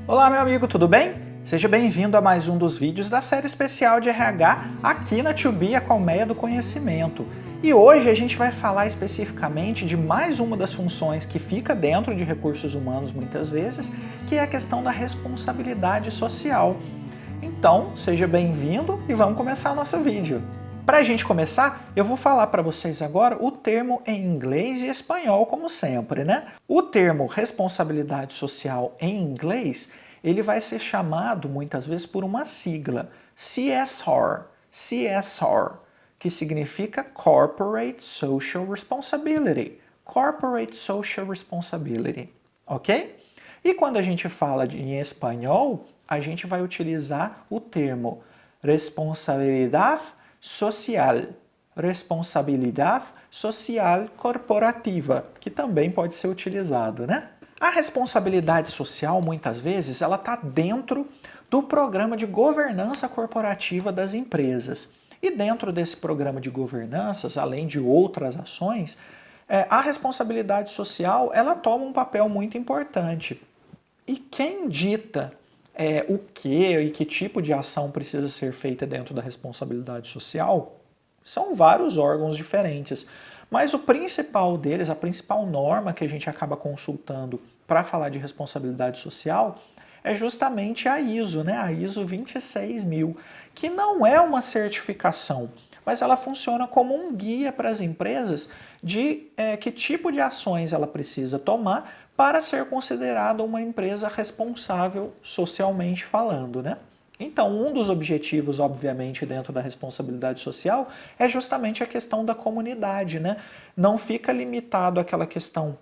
Olá, meu amigo, tudo bem? Seja bem-vindo a mais um dos vídeos da série especial de RH aqui na 2B, a Colmeia do Conhecimento. E hoje a gente vai falar especificamente de mais uma das funções que fica dentro de recursos humanos muitas vezes, que é a questão da responsabilidade social. Então, seja bem-vindo e vamos começar o nosso vídeo. Para a gente começar, eu vou falar para vocês agora o termo em inglês e espanhol, como sempre, né? O termo responsabilidade social em inglês, ele vai ser chamado muitas vezes por uma sigla, CSR, que significa Corporate Social Responsibility. Corporate Social Responsibility, ok? E quando a gente fala em espanhol, a gente vai utilizar o termo responsabilidade social, responsabilidade social corporativa, que também pode ser utilizado, né? A responsabilidade social, muitas vezes, ela está dentro do programa de governança corporativa das empresas. E dentro desse programa de governanças, além de outras ações, a responsabilidade social ela toma um papel muito importante. E quem dita o que e que tipo de ação precisa ser feita dentro da responsabilidade social são vários órgãos diferentes. Mas o principal deles, a principal norma que a gente acaba consultando para falar de responsabilidade social é justamente a ISO, né? A ISO 26000, que não é uma certificação, mas ela funciona como um guia para as empresas de que tipo de ações ela precisa tomar para ser considerada uma empresa responsável socialmente falando, né? Então, um dos objetivos, obviamente, dentro da responsabilidade social é justamente a questão da comunidade, né? Não fica limitado àquela questão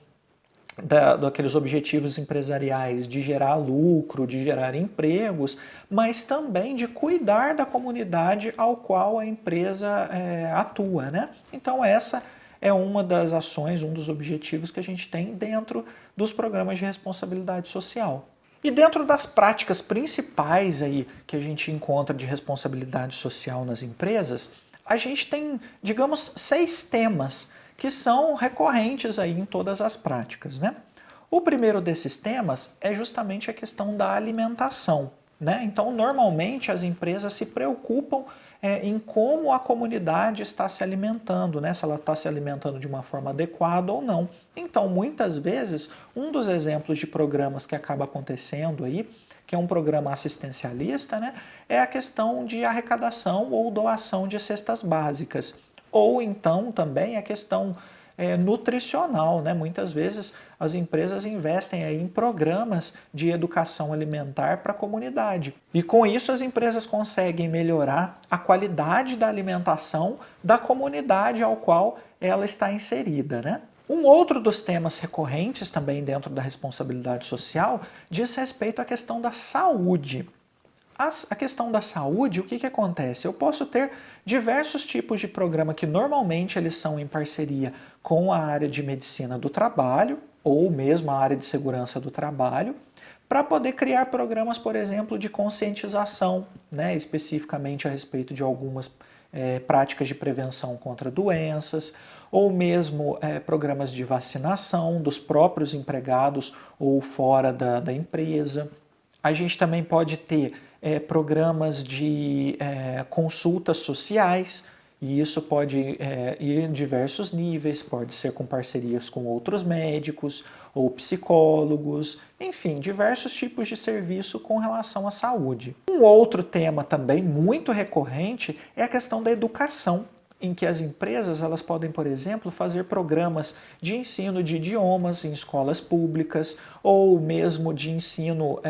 daqueles objetivos empresariais de gerar lucro, de gerar empregos, mas também de cuidar da comunidade ao qual a empresa atua, né? Então essa é uma das ações, um dos objetivos que a gente tem dentro dos programas de responsabilidade social. E dentro das práticas principais aí que a gente encontra de responsabilidade social nas empresas, a gente tem, digamos, 6 temas que são recorrentes aí em todas as práticas, né? O primeiro desses temas é justamente a questão da alimentação, né? Então, normalmente as empresas se preocupam em como a comunidade está se alimentando, né? Se ela está se alimentando de uma forma adequada ou não. Então, muitas vezes, um dos exemplos de programas que acaba acontecendo aí, que é um programa assistencialista, né, é a questão de arrecadação ou doação de cestas básicas. Ou então também a questão nutricional, né? Muitas vezes as empresas investem aí em programas de educação alimentar para a comunidade. E com isso as empresas conseguem melhorar a qualidade da alimentação da comunidade ao qual ela está inserida, né? Um outro dos temas recorrentes também dentro da responsabilidade social diz respeito à questão da saúde. A questão da saúde, o que acontece? Eu posso ter diversos tipos de programa que normalmente eles são em parceria com a área de medicina do trabalho ou mesmo a área de segurança do trabalho, para poder criar programas, por exemplo, de conscientização, né, especificamente a respeito de algumas práticas de prevenção contra doenças, ou mesmo programas de vacinação dos próprios empregados ou fora da empresa. A gente também pode ter programas de consultas sociais, e isso pode ir em diversos níveis, pode ser com parcerias com outros médicos ou psicólogos, enfim, diversos tipos de serviço com relação à saúde. Um outro tema também muito recorrente é a questão da educação, em que as empresas elas podem, por exemplo, fazer programas de ensino de idiomas em escolas públicas ou mesmo de ensino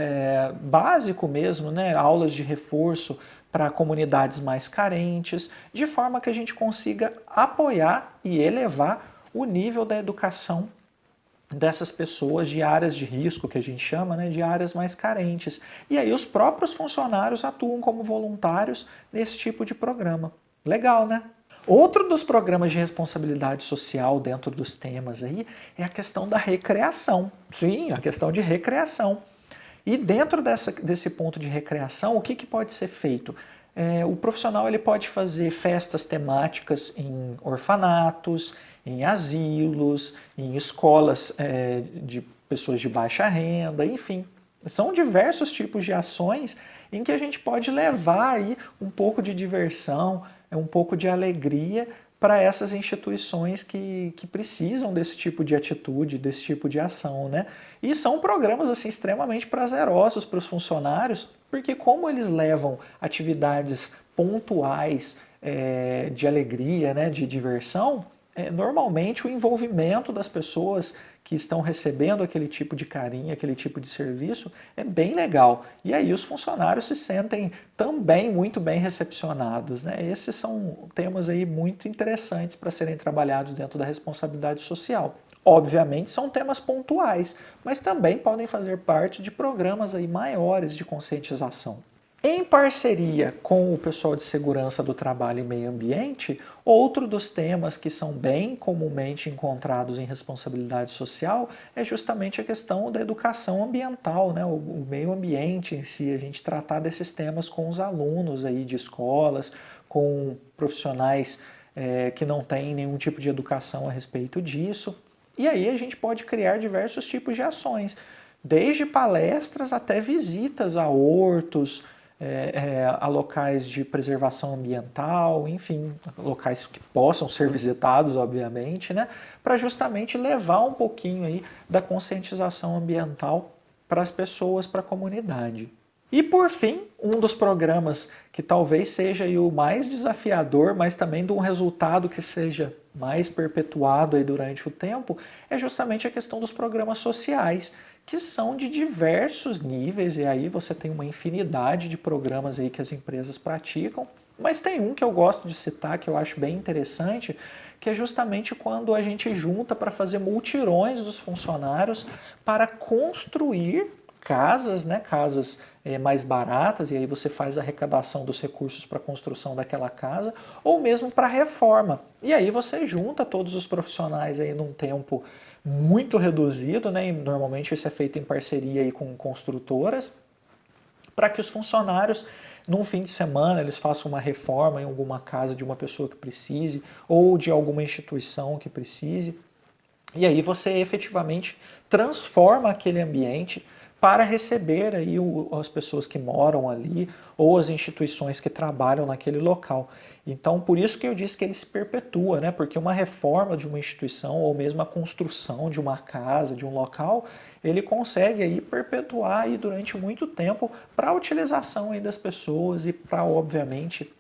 básico mesmo, né, aulas de reforço para comunidades mais carentes, de forma que a gente consiga apoiar e elevar o nível da educação dessas pessoas de áreas de risco, que a gente chama, né, de áreas mais carentes. E aí os próprios funcionários atuam como voluntários nesse tipo de programa. Legal, né? Outro dos programas de responsabilidade social dentro dos temas aí é a questão da recreação. Sim, a questão de recreação. E dentro desse ponto de recreação, o que pode ser feito? O profissional ele pode fazer festas temáticas em orfanatos, em asilos, em escolas de pessoas de baixa renda, enfim. São diversos tipos de ações em que a gente pode levar aí um pouco de diversão, um pouco de alegria para essas instituições que precisam desse tipo de atitude, desse tipo de ação, né? E são programas assim extremamente prazerosos para os funcionários, porque como eles levam atividades pontuais de alegria, né, de diversão, normalmente o envolvimento das pessoas que estão recebendo aquele tipo de carinho, aquele tipo de serviço, é bem legal. E aí os funcionários se sentem também muito bem recepcionados, né? Esses são temas aí muito interessantes para serem trabalhados dentro da responsabilidade social. Obviamente são temas pontuais, mas também podem fazer parte de programas aí maiores de conscientização. Em parceria com o pessoal de segurança do trabalho e meio ambiente, outro dos temas que são bem comumente encontrados em responsabilidade social é justamente a questão da educação ambiental, né? O meio ambiente em si, a gente tratar desses temas com os alunos aí de escolas, com profissionais que não têm nenhum tipo de educação a respeito disso. E aí a gente pode criar diversos tipos de ações, desde palestras até visitas a hortos, a locais de preservação ambiental, enfim, locais que possam ser visitados, obviamente, né, para justamente levar um pouquinho aí da conscientização ambiental para as pessoas, para a comunidade. E por fim, um dos programas que talvez seja aí o mais desafiador, mas também de um resultado que seja mais perpetuado aí durante o tempo, é justamente a questão dos programas sociais, que são de diversos níveis, e aí você tem uma infinidade de programas aí que as empresas praticam, mas tem um que eu gosto de citar, que eu acho bem interessante, que é justamente quando a gente junta para fazer multirões dos funcionários para construir casas, né, casas mais baratas, e aí você faz a arrecadação dos recursos para a construção daquela casa, ou mesmo para reforma. E aí você junta todos os profissionais aí num tempo muito reduzido, né, e normalmente isso é feito em parceria aí com construtoras, para que os funcionários, num fim de semana, eles façam uma reforma em alguma casa de uma pessoa que precise, ou de alguma instituição que precise, e aí você efetivamente transforma aquele ambiente para receber aí as pessoas que moram ali ou as instituições que trabalham naquele local. Então, por isso que eu disse que ele se perpetua, né? Porque uma reforma de uma instituição ou mesmo a construção de uma casa, de um local, ele consegue aí perpetuar aí durante muito tempo para a utilização aí das pessoas e para, obviamente,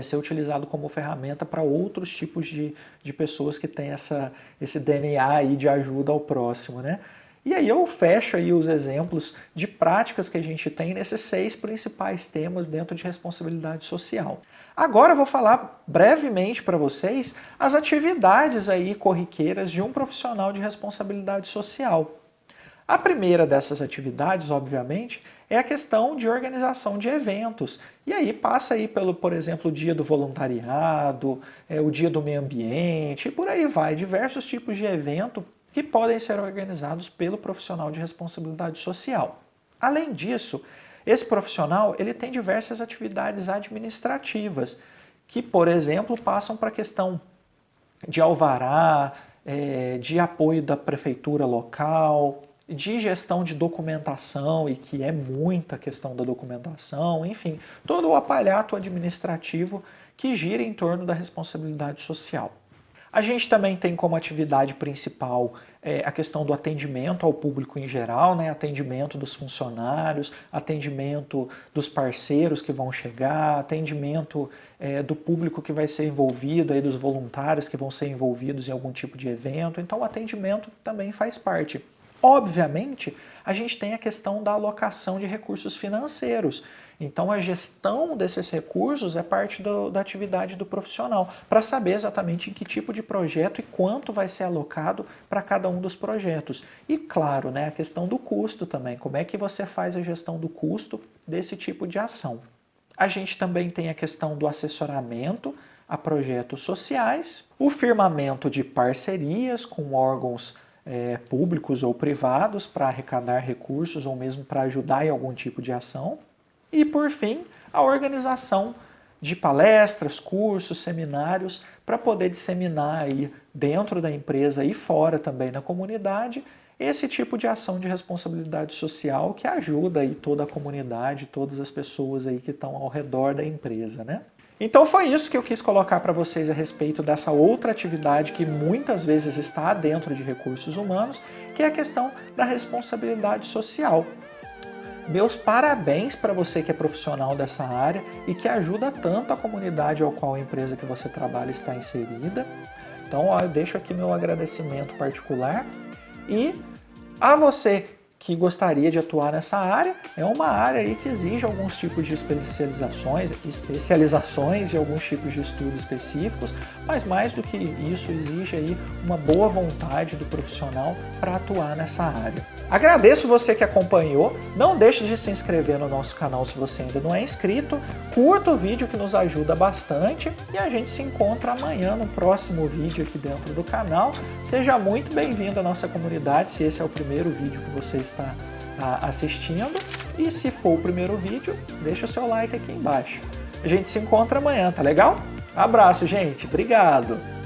ser utilizado como ferramenta para outros tipos de pessoas que têm esse DNA aí de ajuda ao próximo, né? E aí eu fecho aí os exemplos de práticas que a gente tem nesses 6 principais temas dentro de responsabilidade social. Agora eu vou falar brevemente para vocês as atividades aí corriqueiras de um profissional de responsabilidade social. A primeira dessas atividades, obviamente, é a questão de organização de eventos. E aí passa aí pelo, por exemplo, o dia do voluntariado, o dia do meio ambiente, e por aí vai, diversos tipos de evento que podem ser organizados pelo profissional de responsabilidade social. Além disso, esse profissional ele tem diversas atividades administrativas, que, por exemplo, passam para a questão de alvará, de apoio da prefeitura local, de gestão de documentação, e que é muita questão da documentação, enfim, todo o aparato administrativo que gira em torno da responsabilidade social. A gente também tem como atividade principal a questão do atendimento ao público em geral, né? Atendimento dos funcionários, atendimento dos parceiros que vão chegar, atendimento do público que vai ser envolvido, aí, dos voluntários que vão ser envolvidos em algum tipo de evento. Então o atendimento também faz parte. Obviamente, a gente tem a questão da alocação de recursos financeiros. Então, a gestão desses recursos é parte da atividade do profissional, para saber exatamente em que tipo de projeto e quanto vai ser alocado para cada um dos projetos. E, claro, né, a questão do custo também, como é que você faz a gestão do custo desse tipo de ação. A gente também tem a questão do assessoramento a projetos sociais, o firmamento de parcerias com órgãos públicos ou privados para arrecadar recursos ou mesmo para ajudar em algum tipo de ação. E, por fim, a organização de palestras, cursos, seminários para poder disseminar aí dentro da empresa e fora também na comunidade, esse tipo de ação de responsabilidade social que ajuda aí toda a comunidade, todas as pessoas aí que estão ao redor da empresa, né? Então foi isso que eu quis colocar para vocês a respeito dessa outra atividade que muitas vezes está dentro de recursos humanos, que é a questão da responsabilidade social. Meus parabéns para você que é profissional dessa área e que ajuda tanto a comunidade ao qual a empresa que você trabalha está inserida. Então, ó, eu deixo aqui meu agradecimento particular. E a você que gostaria de atuar nessa área, é uma área aí que exige alguns tipos de especializações de alguns tipos de estudos específicos, mas mais do que isso, exige aí uma boa vontade do profissional para atuar nessa área. Agradeço você que acompanhou, não deixe de se inscrever no nosso canal se você ainda não é inscrito, curta o vídeo que nos ajuda bastante e a gente se encontra amanhã no próximo vídeo aqui dentro do canal. Seja muito bem-vindo à nossa comunidade, se esse é o primeiro vídeo que você está assistindo, e se for o primeiro vídeo, deixa o seu like aqui embaixo. A gente se encontra amanhã, tá legal? Abraço, gente. Obrigado!